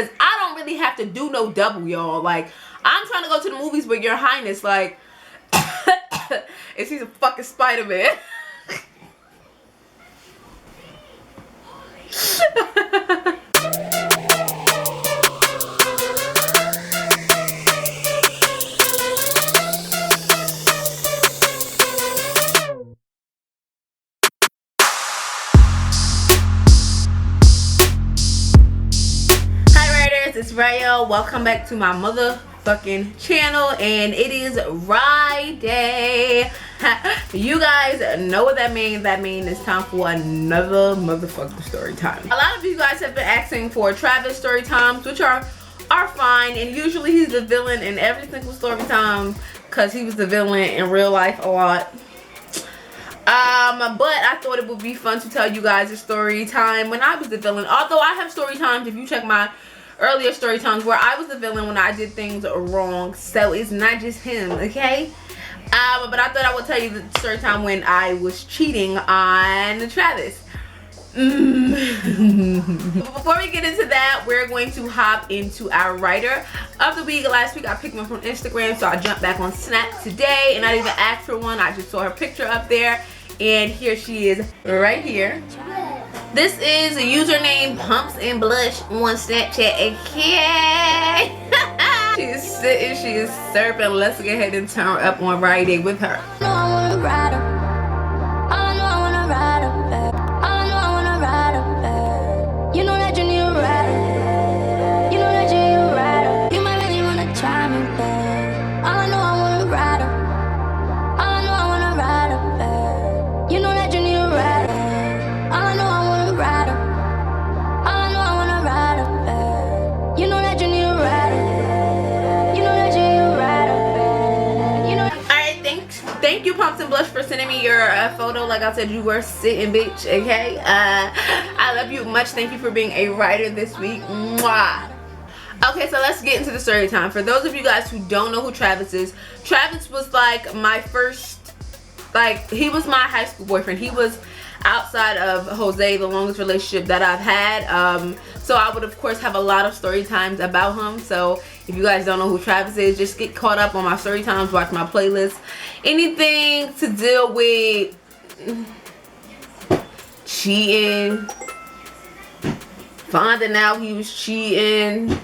because I don't really have to do no double, y'all. Like, I'm trying to go to the movies with Your Highness, like, and she's a fucking Spider-Man. It's Riyah. Welcome back to my motherfucking channel, and it is RYDAY. You guys know what that means. That means it's time for another motherfucking story time. A lot of you guys have been asking for Travis story times, which are fine, and usually he's the villain in every single story time because he was the villain in real life a lot. But I thought it would be fun to tell you guys a story time when I was the villain. Although I have story times, if you check my earlier story times, where I was the villain when I did things wrong, so it's not just him, okay? But I thought I would tell you the story time when I was cheating on Travis. Before we get into that, we're going to hop into our writer of the week. Last week I picked one from Instagram, so I jumped back on Snap today, and I didn't even ask for one. I just saw her picture up there, and here she is right here. This is a username Pumps and Blush on Snapchat, okay? She is sitting, she is surfing. Let's go ahead and turn up on RYDAY with her. You know that you need a rider. You know that you need a rider. You might really wanna try me, babe. All I know I want a rider. All I know I want a rider, babe. You know that you need a rider. All I know I want a rider. All I know I want a rider, babe. You know that you need a rider. You know that you need a rider, babe. You know. Alright, thank you, Pumps and Blush, for sending me your photo. Like I said, you were sitting, bitch, okay? I love you much. Thank you for being a writer this week. Mwah. Okay, so let's get into the story time. For those of you guys who don't know who Travis is, Travis was like my first, like, he was my high school boyfriend. He was, outside of Jose, the longest relationship that I've had. So I would of course have a lot of story times about him. So if you guys don't know who Travis is, just get caught up on my story times, watch my playlist. Anything to deal with cheating, finding out he was cheating,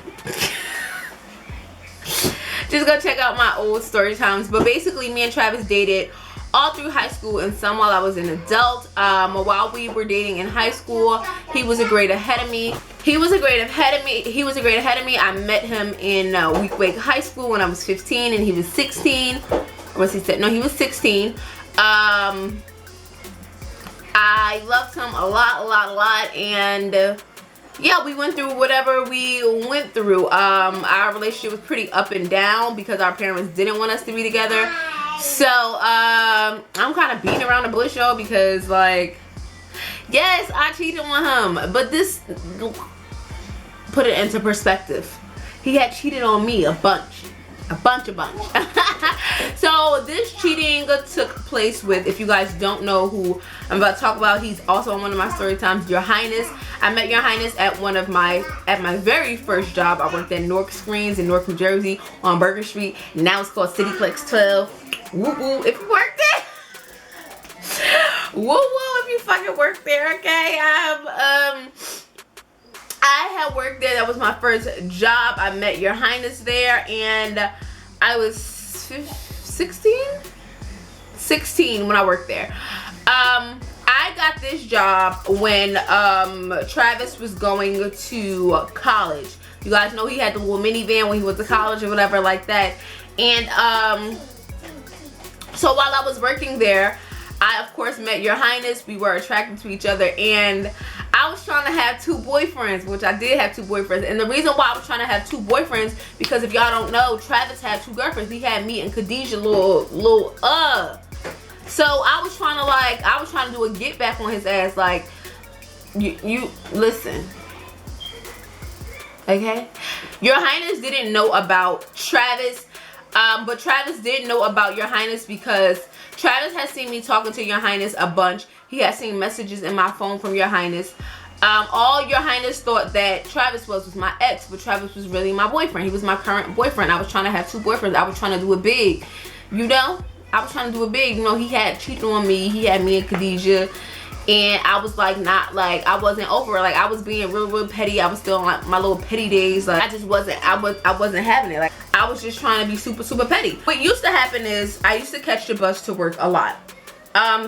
just go check out my old story times. But basically, me and Travis dated all through high school and some while I was an adult. While we were dating in high school, he was a grade ahead of me. I met him in Weequahic High School when I was 15 and he was 16. Or was he said? No, he was 16. I loved him a lot, and yeah, we went through whatever we went through. Our relationship was pretty up and down because our parents didn't want us to be together. So I'm kind of beating around the bush, y'all, because, like, yes, I cheated on him, but this, put it into perspective, he had cheated on me a bunch. So this cheating took place with, if you guys don't know who I'm about to talk about, he's also on one of my story times, Your Highness. I met Your Highness at my very first job. I worked at Nork Screens in Newark, New Jersey on Burger Street. Now it's called Cityplex 12. Woo woo if you worked there. Woo woo if you fucking worked there, okay? I had worked there. That was my first job. I met Your Highness there, and I was 16 when I worked there. I got this job when Travis was going to college. You guys know he had the little minivan when he went to college or whatever like that. And so while I was working there, I of course met Your Highness. We were attracted to each other, and I was trying to have 2 boyfriends, which I did have 2 boyfriends. And the reason why I was trying to have 2 boyfriends, because if y'all don't know, Travis had 2 girlfriends. He had me and Khadijah, So I was trying to do a get back on his ass, like, you listen, okay? Your Highness didn't know about Travis, but Travis did know about Your Highness because Travis has seen me talking to Your Highness a bunch. He has seen messages in my phone from Your Highness. All Your Highness thought that Travis was my ex, but Travis was really my boyfriend. He was my current boyfriend. I was trying to have 2 boyfriends. I was trying to do it big, you know. I was trying to do it big, you know. He had cheated on me. He had me and Khadijah, and I was like, not like, I wasn't over it. Like, I was being real petty. I was still on like my little petty days. Like, I just wasn't, I wasn't having it. Like, I was just trying to be super petty. What used to happen is I used to catch the bus to work a lot.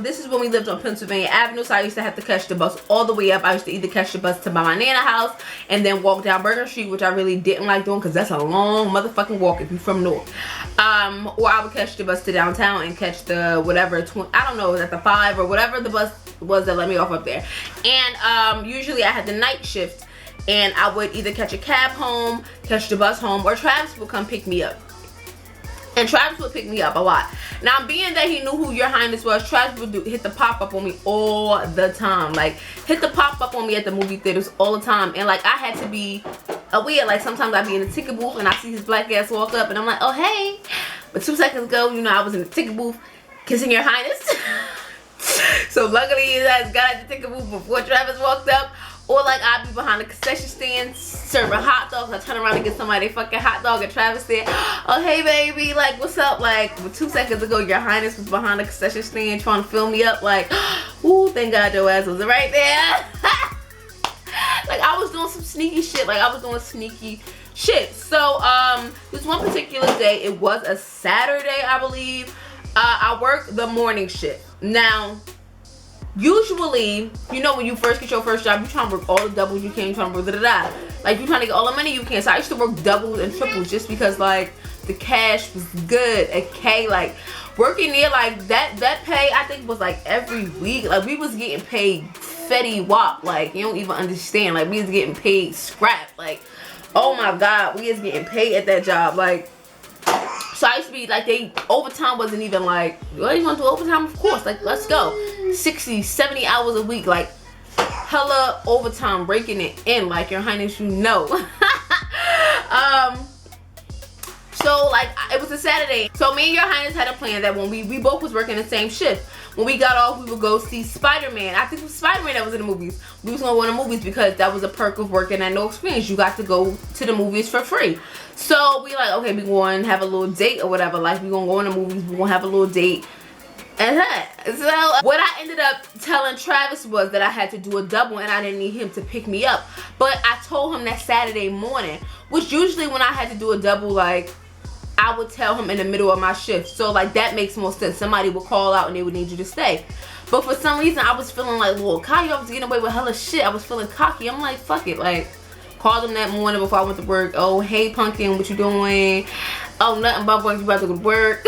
This is when we lived on Pennsylvania Avenue, so I used to have to catch the bus all the way up. I used to either catch the bus to my Nana house and then walk down Burger Street, which I really didn't like doing because that's a long motherfucking walk if you're from North. Or I would catch the bus to downtown and catch the whatever, I don't know, was that the 5 or whatever the bus was that let me off up there. And usually I had the night shift, and I would either catch a cab home, catch the bus home, or Travis would come pick me up. And Travis would pick me up a lot. Now, being that he knew who Your Highness was, Travis would hit the pop-up on me all the time. Like, hit the pop-up on me at the movie theaters all the time. And, like, I had to be aware. Like, sometimes I'd be in the ticket booth and I see his black ass walk up and I'm like, oh, hey. But 2 seconds ago, you know, I was in the ticket booth kissing Your Highness. So, luckily, his ass got at the ticket booth before Travis walked up. Or like I'd be behind the concession stand serving hot dogs. I turn around and get somebody a fucking hot dog, and Travis said, oh hey baby, like what's up? Like 2 seconds ago Your Highness was behind the concession stand trying to fill me up. Like, ooh, thank God your ass was right there. Like I was doing some sneaky shit. Like I was doing sneaky shit. So this one particular day, it was a Saturday, I believe. I worked the morning shift. Now, usually, you know, when you first get your first job, you trying to work all the doubles you can, you trying to work da-da-da. Like, you trying to get all the money you can. So I used to work doubles and triples just because, like, the cash was good. Okay, like, working there, like, that pay, I think, was, like, every week. Like, we was getting paid fetty wop. Like, you don't even understand. Like, we was getting paid scrap. Like, oh, my God, we was getting paid at that job. Like, so I used to be like, overtime wasn't even like, what, you want to do overtime? Of course, like, let's go. 60, 70 hours a week, like, hella overtime, breaking it in, like, Your Highness, you know. So, like, it was a Saturday. So me and Your Highness had a plan that when we both was working the same shift. When we got off, we would go see Spider-Man. I think it was Spider-Man that was in the movies. We was gonna go to the movies because that was a perk of working at No Experience. You got to go to the movies for free. So we like, okay, we going to have a little date or whatever. Like, we gonna go in the movies, we gonna have a little date. And so what I ended up telling Travis was that I had to do a double and I didn't need him to pick me up. But I told him that Saturday morning, which usually when I had to do a double, like, I would tell him in the middle of my shift. So, like, that makes more sense. Somebody would call out and they would need you to stay. But for some reason, I was feeling like, well, cocky. I was getting away with hella shit. I was feeling cocky. I'm like, fuck it. Like, called him that morning before I went to work. Oh, hey, Pumpkin, what you doing? Oh, nothing but you about to go to work.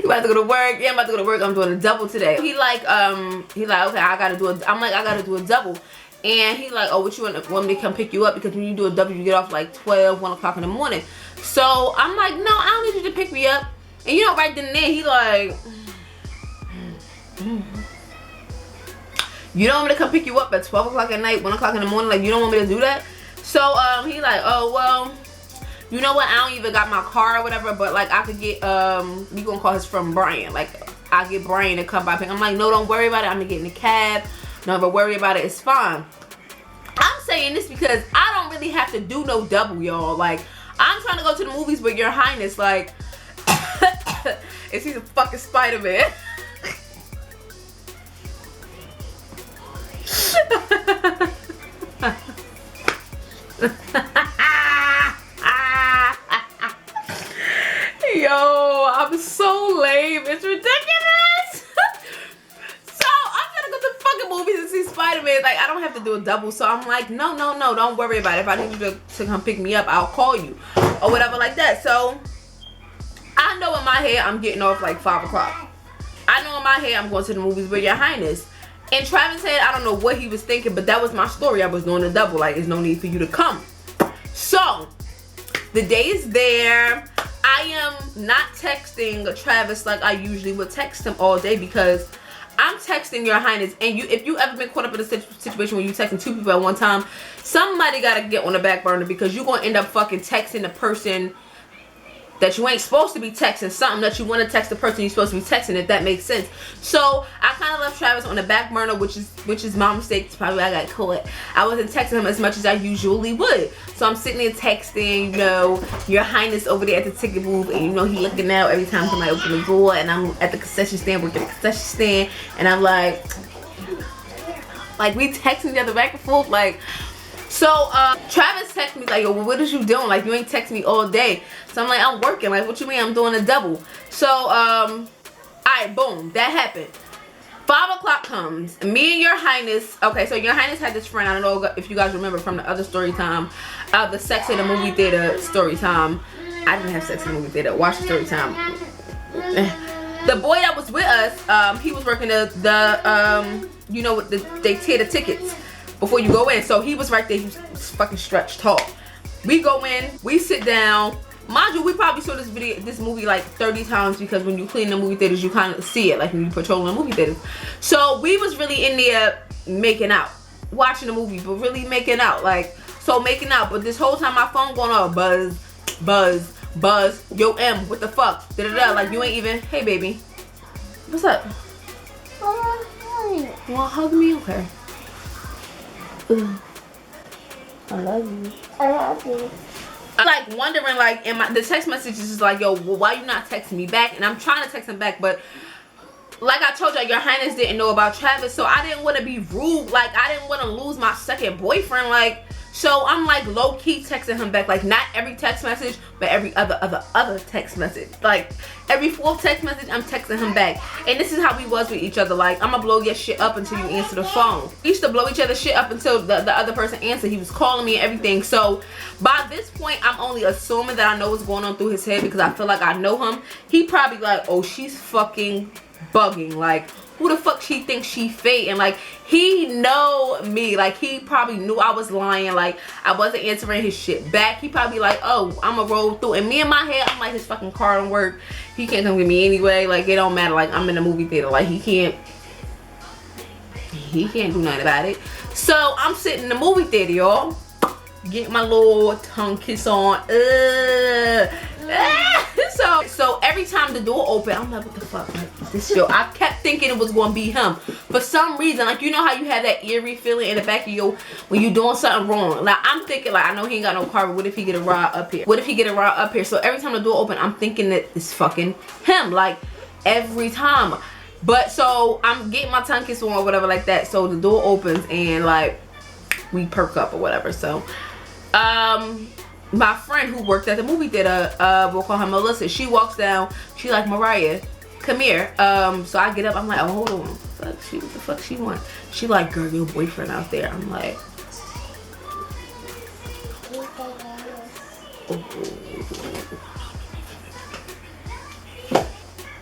You about to go to work? Yeah, I'm about to go to work. I'm doing a double today. He like, okay, I gotta do a, I'm like, I gotta do a double. And he like, oh, what you want me to come pick you up? Because when you do a double, you get off like 12, 1 o'clock in the morning. So I'm like, no, I don't need you to pick me up. And you know, right then and there, he like, you don't want me to come pick you up at 12 o'clock at night, 1 o'clock in the morning? Like, you don't want me to do that? So he like, oh, well, you know what? I don't even got my car or whatever, but like I could get, we gonna call his friend Brian. Like, I'll get Brian to come by. I'm like, no, don't worry about it. I'm gonna get in the cab. No, but worry about it, it's fine. I'm saying this because I don't really have to do no double, y'all. Like, I'm trying to go to the movies with Your Highness, like, and see the fucking Spider-Man. Yo, I'm so lame. It's ridiculous. Movies and see Spider-Man, like, I don't have to do a double. So I'm like, no, don't worry about it. If I need you to come pick me up, I'll call you or whatever like that. So I know in my head I'm getting off like 5 o'clock. I know in my head I'm going to the movies with Your Highness. And Travis said, I don't know what he was thinking, but that was my story. I was doing a double. Like, there's no need for you to come. So the day is there. I am not texting Travis like I usually would text him all day because I'm texting Your Highness, and if you ever been caught up in a situation where you texting 2 people at one time, somebody gotta get on the back burner because you're gonna end up fucking texting the person that you ain't supposed to be texting, something that you want to text the person you're supposed to be texting, if that makes sense. So I kind of left Travis on the back burner, which is my mistake. It's probably why I got caught. I wasn't texting him as much as I usually would. So I'm sitting there texting, you know, Your Highness over there at the ticket booth, and you know he looking out every time somebody open the door, and I'm at the concession stand, working at the concession stand, and I'm like we texting each other back and forth, like. So Travis texted me like, yo, well, what is you doing? Like, you ain't texting me all day. So I'm like, I'm working. Like, what you mean? I'm doing a double. So alright, boom, that happened. 5 o'clock comes. Me and Your Highness. Okay, so Your Highness had this friend. I don't know if you guys remember from the other story time, the sex in the movie theater story time. I didn't have sex in the movie theater. Watch the story time. The boy that was with us, he was working you know, they tear the tickets before you go in. So he was right there. He was fucking stretched tall. We go in, we sit down. Mind you, we probably saw this movie like 30 times, because when you clean the movie theaters, you kind of see it, like when you patrol the movie theaters. So we was really in there making out, watching the movie, but really making out, like, so making out. But this whole time my phone going off, buzz, buzz, buzz. Yo, M, what the fuck? Da da da. Like, you ain't even. Hey, baby, what's up? You wanna hug me? Okay. I love you. I love you. I'm like wondering, like, the text messages is like, yo, well, why you not texting me back? And I'm trying to text him back, but like I told y'all, Your Highness didn't know about Travis, so I didn't want to be rude. Like, I didn't want to lose my second boyfriend. Like, so I'm like low-key texting him back. Like, not every text message, but every other text message. Like, every 4th text message, I'm texting him back. And this is how we was with each other. Like, I'm gonna blow your shit up until you answer the phone. We used to blow each other's shit up until the other person answered. He was calling me and everything. So by this point, I'm only assuming that I know what's going on through his head, because I feel like I know him. He probably like, oh, she's fucking bugging. Like, who the fuck she thinks she fake? And like, he know me. Like, he probably knew I was lying. Like, I wasn't answering his shit back. He probably like, oh, I'ma roll through. And me in my head, I'm like, his fucking car don't work. He can't come get me anyway. Like, it don't matter. Like, I'm in the movie theater. Like, he can't do nothing about it. So I'm sitting in the movie theater, y'all, getting my little tongue kiss on. So every time the door opened, I'm like, what the fuck? Like, this yo, I kept thinking it was gonna be him. For some reason, like, you know how you have that eerie feeling in the back of your, when you doing something wrong. Like, I'm thinking, like, I know he ain't got no car, but what if he get a ride up here? What if he get a ride up here? So every time the door open, I'm thinking that it's fucking him. Like, every time. But so I'm getting my tongue kissed on or whatever like that. So the door opens and like we perk up or whatever. So my friend who worked at the movie theater, we'll call her Melissa, she walks down, she like, Mariah, come here. So I get up, I'm like, oh, hold on, what the fuck she want? She like, girl, your boyfriend out there. I'm like,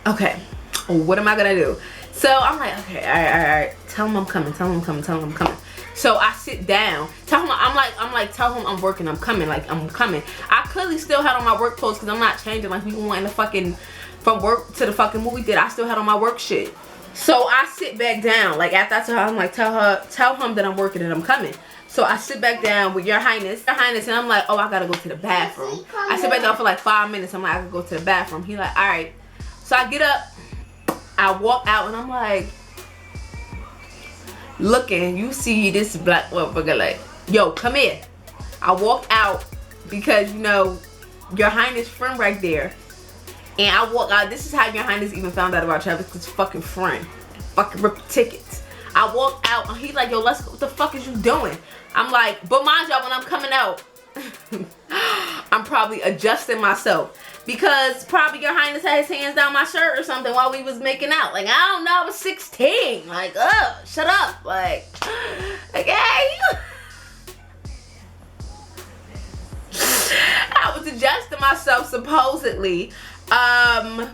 okay, what am I gonna do? So I'm like, okay, all right, tell him I'm coming, tell him I'm coming. So I sit down, tell him I'm like, tell him I'm working, I'm coming, like, I'm coming. I clearly still had on my work clothes because I'm not changing. Like, we went in the fucking, from work to the fucking movie theater, I still had on my work shit. So I sit back down, like, after I tell her, I'm like, tell him that I'm working and I'm coming. So I sit back down with Your Highness, and I'm like, oh, I gotta go to the bathroom. I sit back down for like 5 minutes. I'm like, I gotta go to the bathroom. He like, all right. So I get up, I walk out, and I'm like, looking, you see this black motherfucker like, yo, come here. I walk out because, you know, Your Highness friend right there. And I walk out. This is how Your Highness even found out about Travis, because fucking friend fucking ripped tickets. I walk out and he's like, yo, let's go. What the fuck is you doing? I'm like, but mind y'all, when I'm coming out, I'm probably adjusting myself, because probably Your Highness had his hands down my shirt or something while we was making out. Like, I don't know, I was 16. Like, shut up. Like, okay. I was adjusting myself, supposedly. I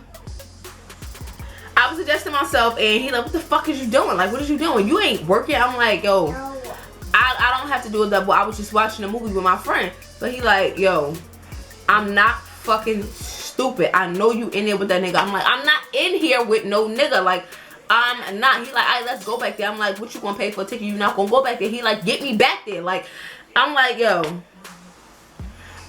was adjusting myself, and he like, what the fuck is you doing? Like, what is you doing? You ain't working. I'm like, yo, I don't have to do a double. I was just watching a movie with my friend. So he like, yo, I'm not fucking stupid. I know you in there with that nigga. I'm like, I'm not in here with no nigga. Like, I'm not. He like, all right, let's go back there. I'm like, what you gonna pay for a ticket? You not gonna go back there? He like, get me back there. Like, I'm like, yo,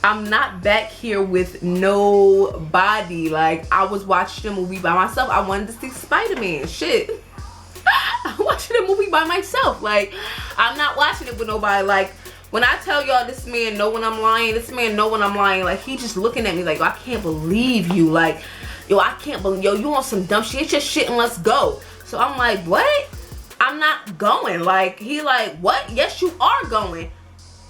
I'm not back here with nobody. Like, I was watching a movie by myself. I wanted to see Spider-Man. Shit. I'm watching a movie by myself. Like, I'm not watching it with nobody. Like, when I tell y'all this man know when I'm lying, this man know when I'm lying. Like, he just looking at me like, I can't believe you. Like, yo, I can't believe, yo, you want some dumb shit? It's just shit and let's go. So I'm like, what? I'm not going. Like, he like, what? Yes, you are going.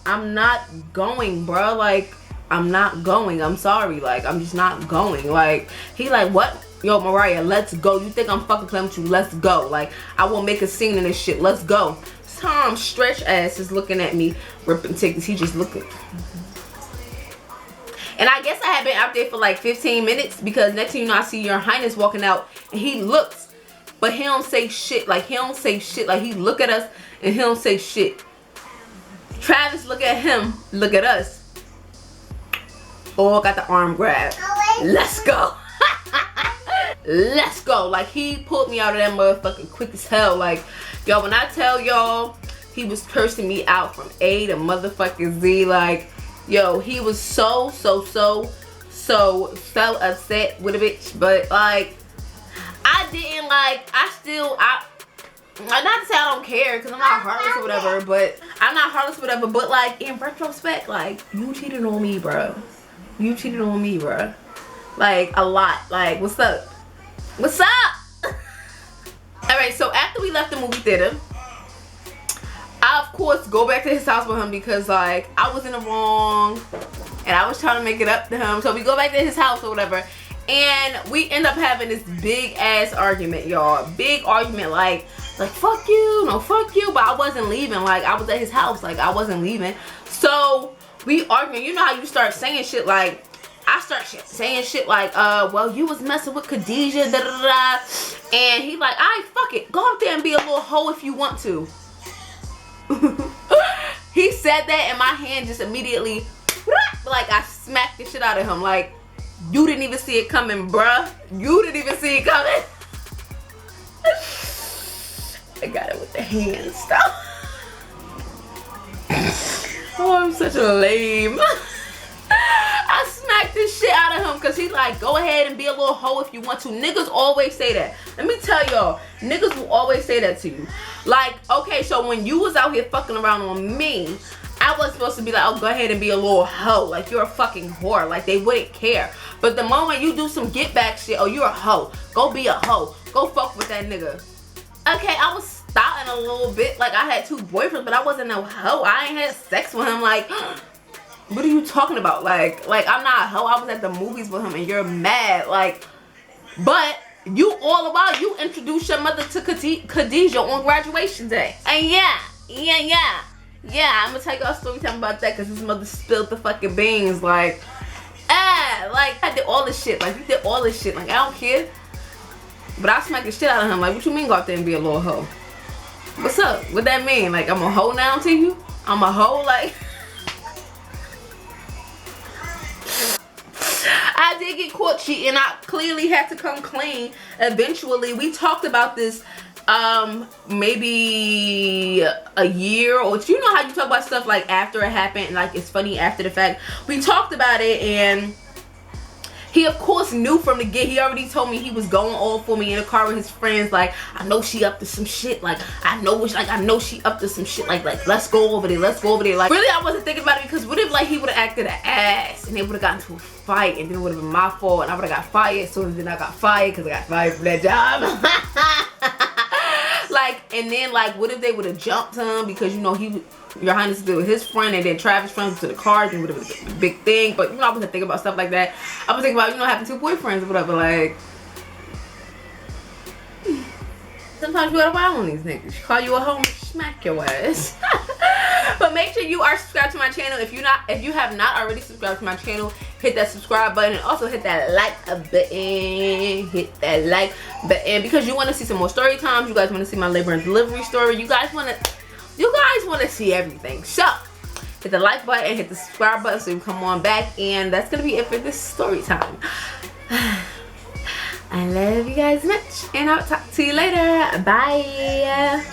I'm not going, bro. Like, I'm not going. I'm sorry. Like, I'm just not going. Like, he like, what? Yo, Mariah, let's go. You think I'm fucking playing with you? Let's go. Like, I will make a scene in this shit. Let's go. Tom stretch ass is looking at me, ripping tickets. He just looking. And I guess I had been out there for like 15 minutes because next thing you know, I see Your Highness walking out and he looks, but he don't say shit. Like, he don't say shit. Like, he look at us and he don't say shit. Travis look at him, look at us. Oh, got the arm grab. Let's go. Let's go. Like, he pulled me out of that motherfucking quick as hell. Like, yo, when I tell y'all, he was cursing me out from A to motherfucking Z. Like, yo, he was so upset with a bitch. But like, I didn't like, not to say I don't care, because I'm not heartless or whatever, but I'm not heartless or whatever, but like, in retrospect, like, you cheated on me, bro. You cheated on me, bro. Like, a lot. Like, what's up? What's up? Alright, so after we left the movie theater, I of course go back to his house with him because like I was in the wrong and I was trying to make it up to him. So we go back to his house or whatever, and we end up having this big ass argument, y'all. Big argument, like fuck you, no fuck you, but I wasn't leaving. Like, I was at his house, like I wasn't leaving. So we arguing. You know how you start saying shit like, I start saying shit like, well, you was messing with Khadijah, da da da, and he like, alright, fuck it, go up there and be a little hoe if you want to. He said that and my hand just immediately, like, I smacked the shit out of him. Like, you didn't even see it coming, bruh. You didn't even see it coming. I got it with the hand stuff. Oh, I'm such a lame. I smacked this shit out of him because he like, go ahead and be a little hoe if you want to. Niggas always say that. Let me tell y'all, niggas will always say that to you. Like, okay, so when you was out here fucking around on me, I was supposed to be like, oh, go ahead and be a little hoe. Like, you're a fucking whore. Like, they wouldn't care. But the moment you do some get back shit, oh, you're a hoe. Go be a hoe. Go fuck with that nigga. Okay, I was starting a little bit. Like, I had 2 boyfriends, but I wasn't no hoe. I ain't had sex with him. Like, what are you talking about? Like I'm not a hoe. I was at the movies with him and you're mad. Like, but you all the while you introduced your mother to Khadijah on graduation day. And yeah, I'm gonna tell y'all a story time about that because his mother spilled the fucking beans. Like, like I did all this shit. Like, you did all this shit. Like, I don't care. But I smacked the shit out of him. Like, what you mean go out there and be a little hoe? What's up? What that mean? Like, I'm a hoe now to you? I'm a hoe? Like, I did get caught cheating. I clearly had to come clean eventually. We talked about this maybe a year, or you know how you talk about stuff like after it happened, like it's funny after the fact. We talked about it, and he of course knew from the get. He already told me he was going all for me in the car with his friends. Like, I know she up to some shit. Like, I know she up to some shit. Like let's go over there. Let's go over there. Like, really, I wasn't thinking about it because what if like he would have acted an ass and they would have gotten into a fight and then it would have been my fault and I would have got fired. So then I got fired because I got fired from that job. Like, and then like, what if they would have jumped him because you know Your Highness did with his friend, and then Travis' friends to the cars, and it would have been a big thing. But you know, I wasn't thinking about stuff like that. I was thinking about, you know, having 2 boyfriends or whatever. Like, sometimes you gotta wild on these niggas. Call you a hoe and smack your ass. But make sure you are subscribed to my channel. If you have not already subscribed to my channel, hit that subscribe button and also hit that like button. Hit that like button because you want to see some more story times. You guys want to see my labor and delivery story. You guys want to see everything. So hit the like button, hit the subscribe button so you can come on back, and that's gonna be it for this story time. I love you guys much, and I'll talk to you later. Bye.